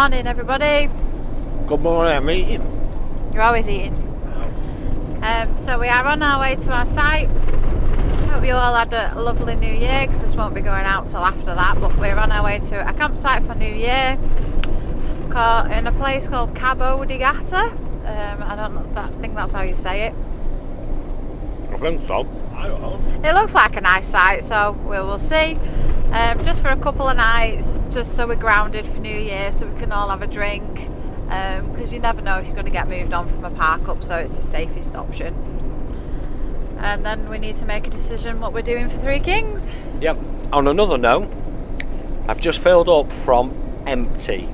morning, everybody. Good morning, I'm eating. You're always eating. So we are on our way to our site. Hope you all had a lovely New Year, because this won't be going out till after that, but we're on our way to a campsite for New Year in a place called Cabo de Gata. I don't know, I think that's how you say it. I think so. I don't know. It looks like a nice site, so we'll see. Just for a couple of nights, just so we're grounded for New Year, so we can all have a drink, because you never know if you're going to get moved on from a park up, so it's the safest option. And then we need to make a decision what we're doing for Three Kings. Yep. On another note, I've just filled up from empty.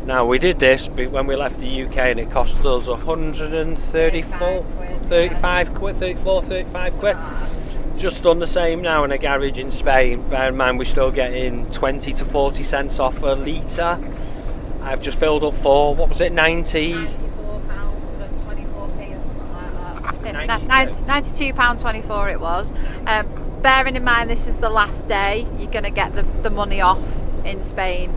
Now, we did this when we left the UK and it cost us 35 quid. Just done the same now in a garage in Spain. Bear in mind, we're still getting 20 to 40 cents off a litre. I've just filled up for, what was it, 90? £94.24 or something like that. £92.24 it was. Bearing in mind this is the last day you're going to get the money off in Spain.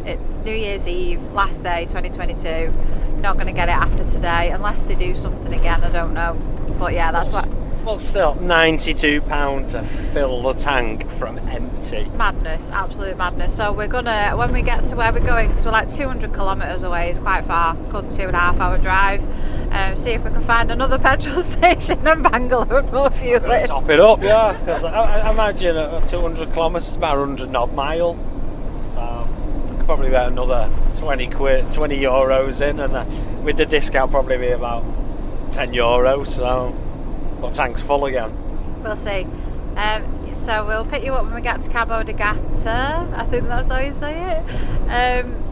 It's New Year's Eve, last day 2022. Not going to get it after today unless they do something again, I don't know. But yeah, that's what. Well, still £92 to fill the tank from empty. Madness, absolute madness. So we're gonna, when we get to where we're going, because we're like 200 kilometres away, it's quite far, good 2.5 hour drive, see if we can find another petrol station and Bangalore more fuel in. Top it up, yeah, because I imagine 200 kilometres is about 100 odd mile, so I could probably get another 20 euros in, and with the discount probably be about €10, so but tank's full again. We'll see. So we'll pick you up when we get to Cabo de Gata. I think that's how you say it.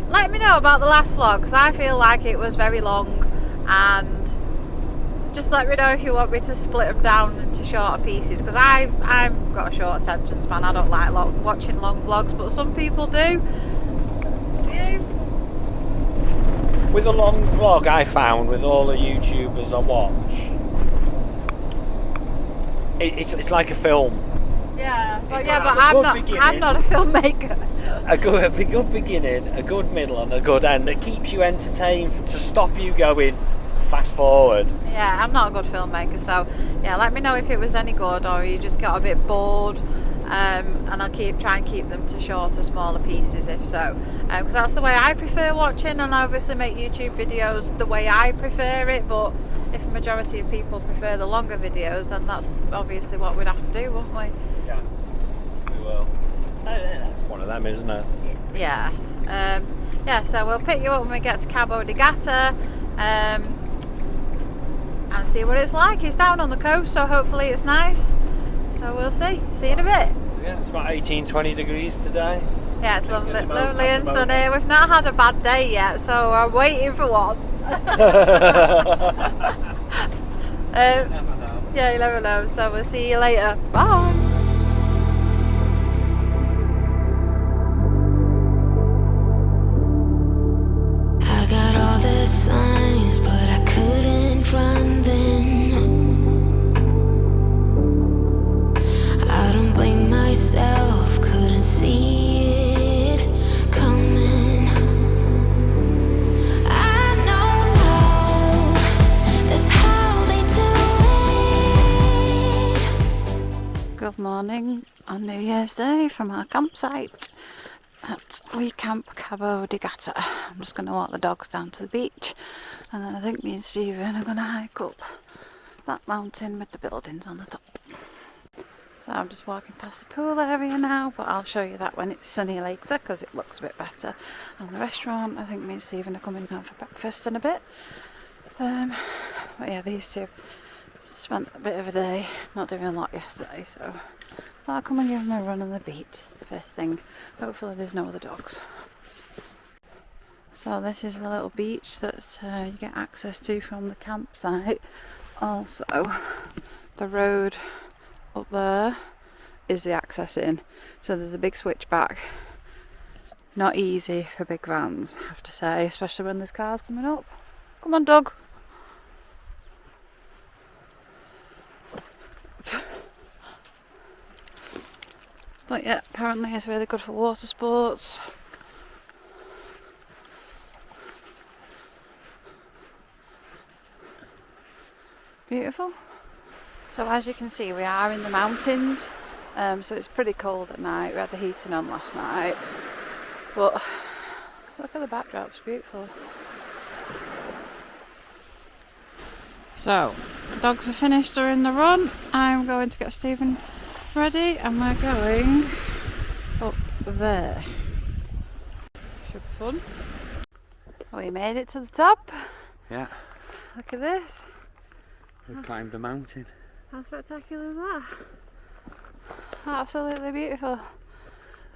Let me know about the last vlog, because I feel like it was very long, and just let me know if you want me to split them down into shorter pieces, because I've got a short attention span. I don't like watching long vlogs, but some people do. You? With a long vlog, I found with all the YouTubers I watch, it's like a film. Yeah, but It's yeah, like but I'm not a filmmaker. A good beginning, a good middle, and a good end that keeps you entertained to stop you going fast forward. Yeah, I'm not a good filmmaker, so yeah, let me know if it was any good or you just got a bit bored. And I'll try and keep them to shorter, smaller pieces if so, because that's the way I prefer watching, and I obviously make YouTube videos the way I prefer it, but if a majority of people prefer the longer videos, then that's obviously what we'd have to do, won't we? Yeah, we will. That's one of them, isn't it? Yeah. Yeah, so we'll pick you up when we get to Cabo de Gata, and see what it's like. It's down on the coast, so hopefully it's nice. So we'll see you in a bit. Yeah, it's about 18-20 degrees today. Yeah, it's lovely and sunny. We've not had a bad day yet, so I'm waiting for one. Yeah, you never know. So we'll see you later. Bye. I got all the signs, but I couldn't run then. I don't blame myself, couldn't see it coming. I know now, that's how they do it. Good morning on New Year's Day from our campsite at WeCamp Cabo de Gata. I'm just going to walk the dogs down to the beach, and then I think me and Stephen are going to hike up that mountain with the buildings on the top. So I'm just walking past the pool area now, but I'll show you that when it's sunny later, because it looks a bit better. And the restaurant, I think me and Stephen are coming down for breakfast in a bit. But yeah, these two spent a bit of a day, not doing a lot yesterday, so I'll come and give them a run on the beach first thing. Hopefully there's no other dogs. So this is the little beach that you get access to from the campsite. Also, the road up there is the access in, so there's a big switchback. Not easy for big vans, I have to say, especially when there's cars coming up. Come on, dog. But yeah, apparently it's really good for water sports. Beautiful. So as you can see, we are in the mountains, so it's pretty cold at night. We had the heating on last night, but look at the backdrop, it's beautiful. So, the dogs are finished during the run. I'm going to get Stephen ready and we're going up there. Should be fun. We made it to the top. Yeah. Look at this. We climbed the mountain. How spectacular is that? Absolutely beautiful.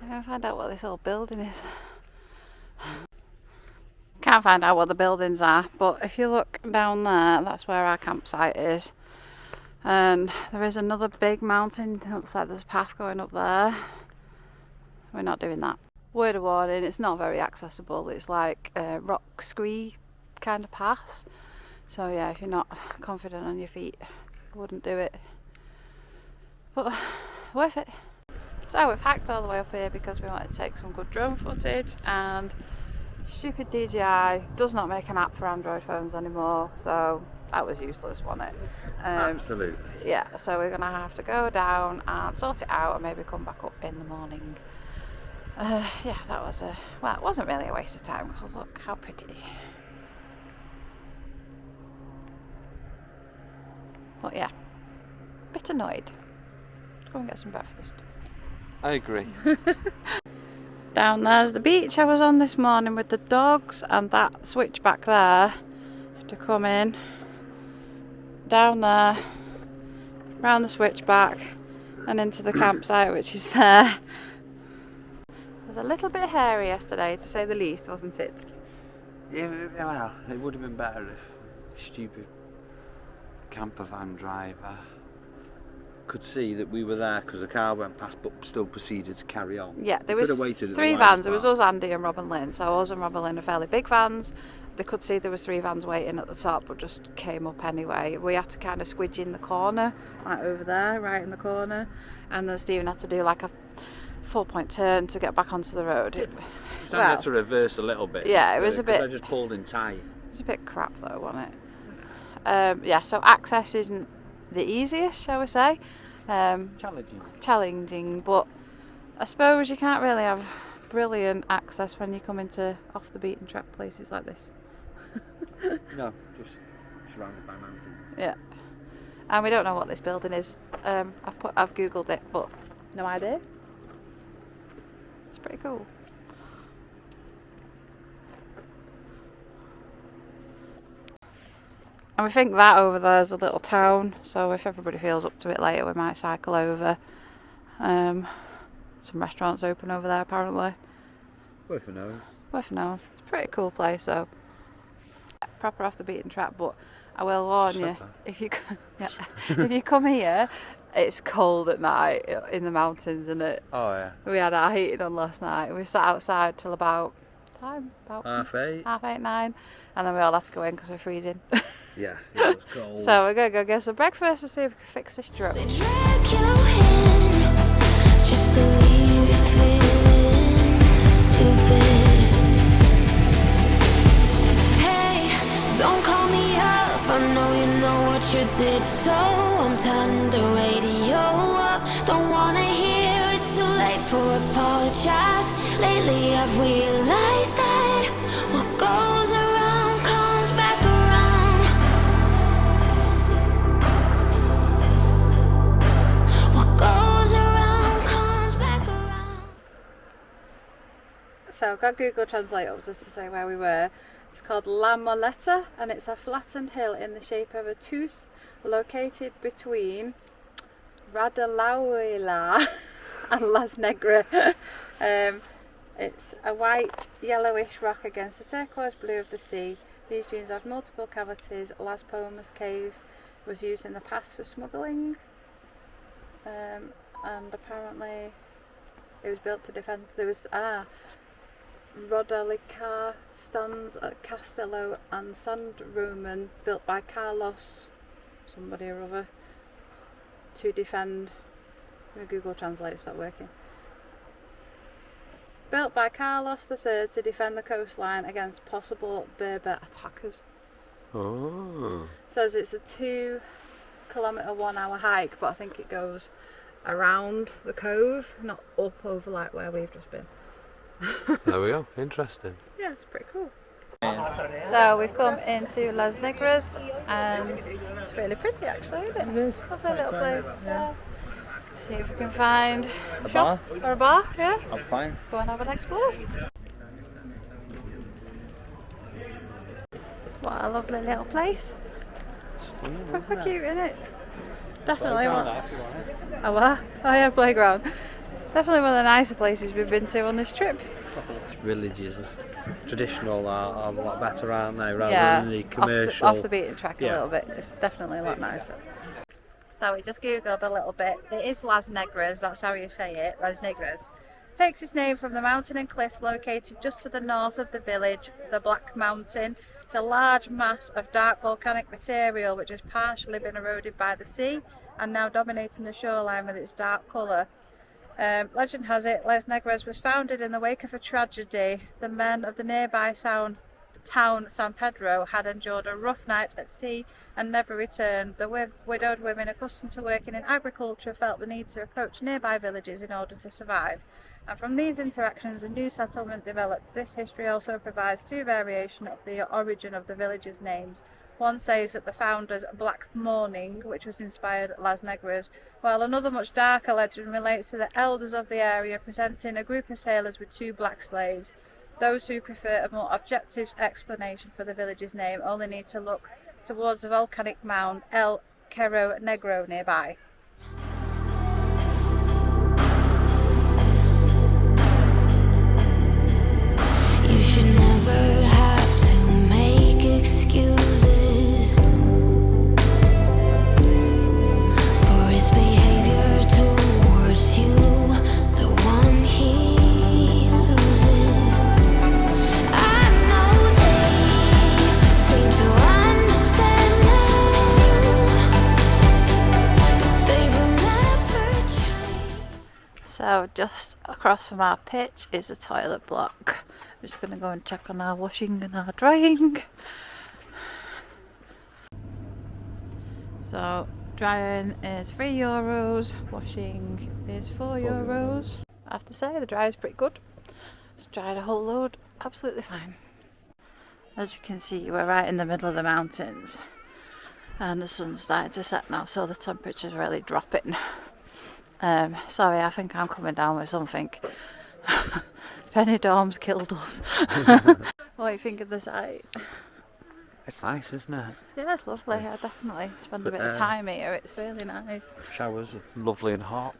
I'm going to find out what this old building is. Can't find out what the buildings are, but if you look down there, that's where our campsite is. And there is another big mountain. It looks like there's a path going up there. We're not doing that. Word of warning, it's not very accessible. It's like a rock scree kind of path. So yeah, if you're not confident on your feet, I wouldn't do it. But worth it. So we've hiked all the way up here because we wanted to take some good drone footage, and stupid DJI does not make an app for Android phones anymore, so that was useless, wasn't it? Absolutely. Yeah, so we're going to have to go down and sort it out and maybe come back up in the morning. Yeah, that was well, it wasn't really a waste of time because look how pretty. But yeah, bit annoyed. Let's go and get some breakfast. I agree. Down there's the beach I was on this morning with the dogs, and that switch back there to come in down there, round the switchback and into the campsite, which is there. It was a little bit hairy yesterday, to say the least, wasn't it? Yeah, well, it would have been better if the stupid camper van driver could see that we were there because the car went past, but still proceeded to carry on. Yeah, there was waited three vans. There was us, Andy and Robin Lynn. So us and Robin Lynn are fairly big vans. They could see there was 3 vans waiting at the top, but just came up anyway. We had to kind of squidge in the corner, like over there, right in the corner, and then Stephen had to do like a 4-point turn to get back onto the road. Well, had to reverse a little bit. Yeah, it was a bit. I just pulled in tight. It was a bit crap though, wasn't it? Yeah, so access isn't the easiest, shall we say? Challenging, but I suppose you can't really have brilliant access when you come into off the beaten track places like this. No, just surrounded by mountains. Yeah, and we don't know what this building is. I've googled it, but no idea. It's pretty cool. And we think that over there is a little town, so if everybody feels up to it later, we might cycle over. Some restaurants open over there apparently. Worth a nose. Worth a nose. It's a pretty cool place, so proper off the beaten track. But I will warn you, if you come here, it's cold at night in the mountains, isn't it? Oh yeah. We had our heating on last night. We sat outside till about 8:30. 8:30, 9, and then we all had to go in because we're freezing. Yeah, it was cold. So we're gonna go get some breakfast and see if we can fix this drone. They drag you in just to leave you feeling stupid. Hey, don't call me up. I know you know what you did, so I'm turning the radio up. Don't wanna hear it's too late for apologize. Lately I've realized that what goes around comes back around. What goes around comes back around. So I've got Google Translate up just to say where we were. It's called La Moleta, and it's a flattened hill in the shape of a tooth located between Radalauela and Les Negras. It's a white yellowish rock against the turquoise blue of the sea. These dunes have multiple cavities. Las Palmas cave was used in the past for smuggling, and apparently it was built to defend. There was Rodalicar stands at Castello and San Roman, built by Carlos somebody or other to defend. My Google Translate stopped working. Built by Carlos III to defend the coastline against possible Berber attackers. Oh. Says it's a 2 kilometre 1 hour hike, but I think it goes around the cove, not up over like where we've just been. There we go, interesting. Yeah, it's pretty cool. So we've come into Les Negras and it's really pretty actually, isn't it? It is. Lovely little place. Yeah. See if we can find A shop bar? or a bar, yeah. I'm fine. Go and have an explore. What a lovely little place. Proper cute, isn't it? Definitely one. Oh, what? Oh yeah, playground. Definitely one of the nicer places we've been to on this trip. Villages, traditional are a lot better, aren't they? Rather Yeah, than the commercial. off the beaten track a Yeah. little bit. It's definitely a lot nicer. So we just googled a little bit. It is Les Negras, that's how you say it, Les Negras. It takes its name from the mountain and cliffs located just to the north of the village, the Black Mountain. It's a large mass of dark volcanic material which has partially been eroded by the sea and now dominating the shoreline with its dark colour. Legend has it, Les Negras was founded in the wake of a tragedy. The men of the nearby town San Pedro had endured a rough night at sea and never returned. The widowed women accustomed to working in agriculture felt the need to approach nearby villages in order to survive. And from these interactions, a new settlement developed. This history also provides two variations of the origin of the villages' names. One says that the founders' Black Morning, which was inspired Les Negras, while another much darker legend relates to the elders of the area presenting a group of sailors with two black slaves. Those who prefer a more objective explanation for the village's name only need to look towards the volcanic mound El Cerro Negro nearby. You should never have to make excuses for his behavior towards you, the one he loses. I know they seem to understand now, but they will never change. So just across from our pitch is a toilet block. I'm just going to go and check on our washing and our drying. So drying is €3, washing is €4. I have to say the dry is pretty good. It's dried a whole load absolutely fine. As you can see, we're right in the middle of the mountains and the sun's starting to set now, so the temperature's really dropping. Sorry, I think I'm coming down with something. Benidorm's killed us. What do you think of the site? It's nice, isn't it? Yeah, it's lovely. I definitely spend a bit of time here. It's really nice. Showers are lovely and hot.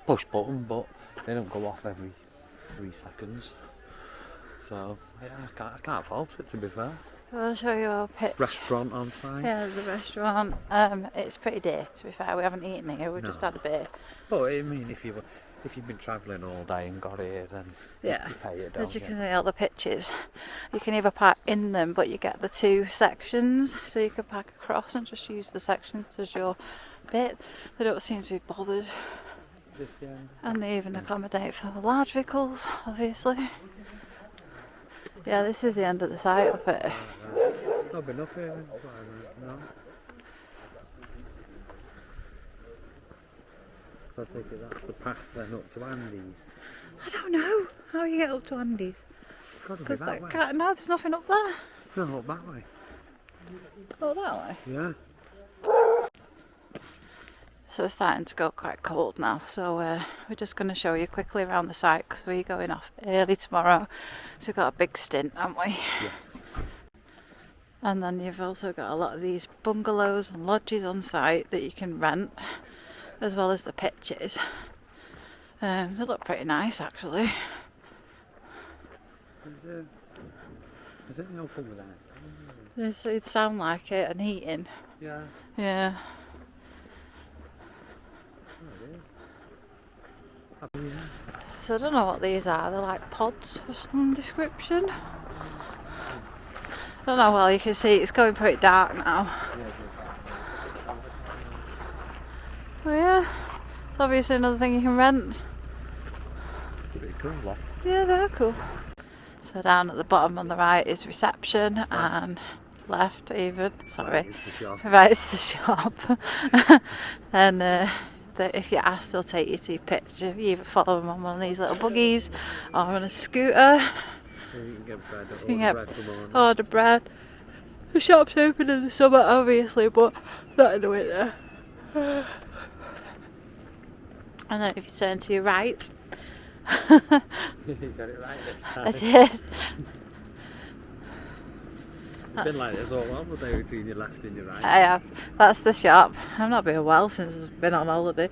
Push button, but they don't go off every 3 seconds. So yeah, I can't fault it, to be fair. I'll show you our pitch. Restaurant on site. Yeah, there's a restaurant. It's pretty dear, to be fair. We haven't eaten here. We've just had a beer. But I mean, if you've been travelling all day and got here, then Yeah, you pay it, don't as you you? can see, all the pitches. You can either park in them, but you get the 2 sections, so you can park across and just use the sections as your bit. They don't seem to be bothered, and they even accommodate for large vehicles, obviously. Yeah, this is the end of the site up here. I've been up here. No. So I take it that's the path then up to Andy's. I don't know how you get up to Andy's. Gotta be Because that way. no, there's nothing up there. No, up that way. Oh, that way. Yeah. So it's starting to go quite cold now, so we're just going to show you quickly around the site because we're going off early tomorrow. So we've got a big stint, haven't we? Yes. And then you've also got a lot of these bungalows and lodges on site that you can rent, as well as the pitches. They look pretty nice actually. Is it no fun with that? It'd sound like it, and heating. Yeah. Yeah. So I don't know what these are. They're like pods of some description. I don't know. Well, you can see it's going pretty dark now. Oh yeah, it's obviously another thing you can rent. Pretty cool, like. Yeah, they're cool. So down at the bottom on the right is reception, and left even, sorry. Right, it's the shop. Right, it's the shop. And if you ask, they'll take you to your picture. You either follow them on one of these little buggies or on a scooter. You can get bread, You can get bread for morning. order bread. The shop's open in the summer, obviously, but not in the winter. And then if you turn to your right, You got it right this time. I did. It's been like this all along the day between your left and your right. I have. That's the shop. I've not been well since I've been on holiday.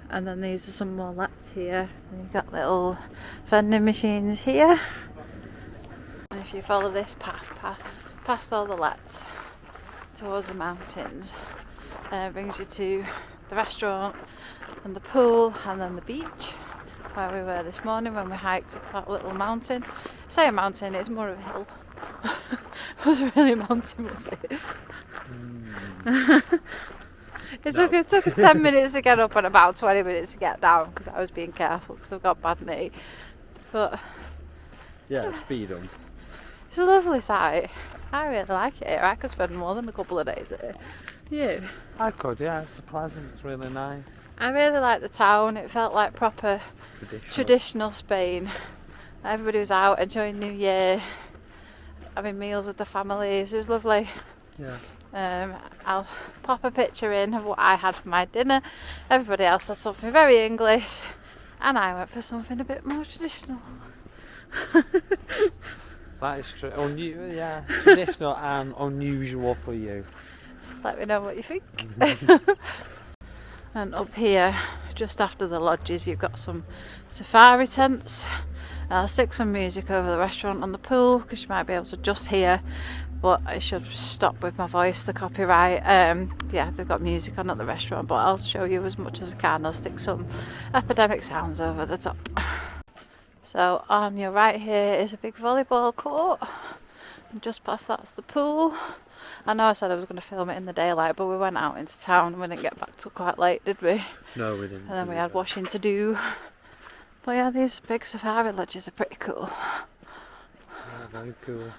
And then these are some more lets here. And you've got little vending machines here. And if you follow this path past all the lets towards the mountains, it brings you to the restaurant and the pool and then the beach where we were this morning when we hiked up that little mountain. I say a mountain, it's more of a hill. It wasn't really a mountain, was it? It took us 10 minutes to get up and about 20 minutes to get down because I was being careful because I've got bad knee. But Yeah, speed them. it's a lovely sight. I really like it here. I could spend more than a couple of days here. You? I could, yeah, it's pleasant, it's really nice. I really like the town. It felt like proper traditional Spain. Everybody was out enjoying New Year, having meals with the families. It was lovely. Yeah. I'll pop a picture in of what I had for my dinner. Everybody else had something very English, and I went for something a bit more traditional. That is true. Yeah, traditional and unusual for you. Let me know what you think. And up here, just after the lodges, you've got some safari tents. I'll stick some music over the restaurant and the pool because you might be able to just hear, but I should stop with my voice, the copyright. Yeah, they've got music on at the restaurant, but I'll show you as much as I can. I'll stick some epidemic sounds over the top. So on your right here is a big volleyball court, and just past that's the pool. I know I said I was going to film it in the daylight, but we went out into town and we didn't get back till quite late, did we? No, we didn't. And then we had washing to do. But yeah, these big safari lodges are pretty cool. Yeah, very cool.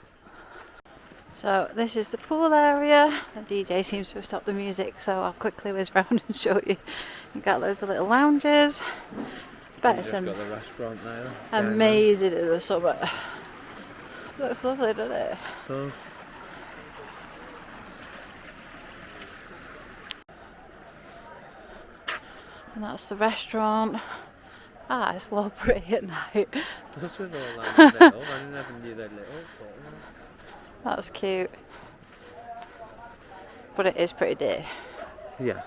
So this is the pool area. The DJ seems to have stopped the music, so I'll quickly whiz round and show you. You've got loads of little lounges. Bet it's Just got the restaurant there. amazing in the summer. Looks lovely, doesn't it? So, And that's the restaurant. Ah, it's well pretty at night. just with all that little, I never knew that little. That's cute. But it is pretty dear. Yeah.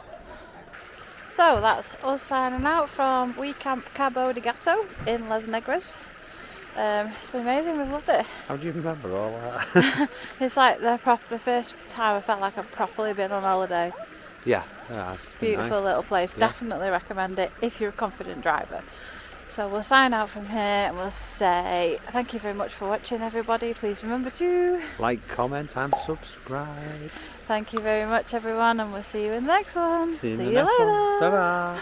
So that's us signing out from WeCamp Cabo de Gata in Les Negras. It's been amazing, we've loved it. How do you remember all that? It's like the first time I felt like I've properly been on holiday. Yeah, it's Beautiful nice. little place. Yeah. Definitely recommend it if you're a confident driver. So we'll sign out from here and we'll say thank you very much for watching, everybody. Please remember to Like, comment and subscribe. thank you very much, everyone, and we'll see you in the next one. See you in the next later. one. Ta-da!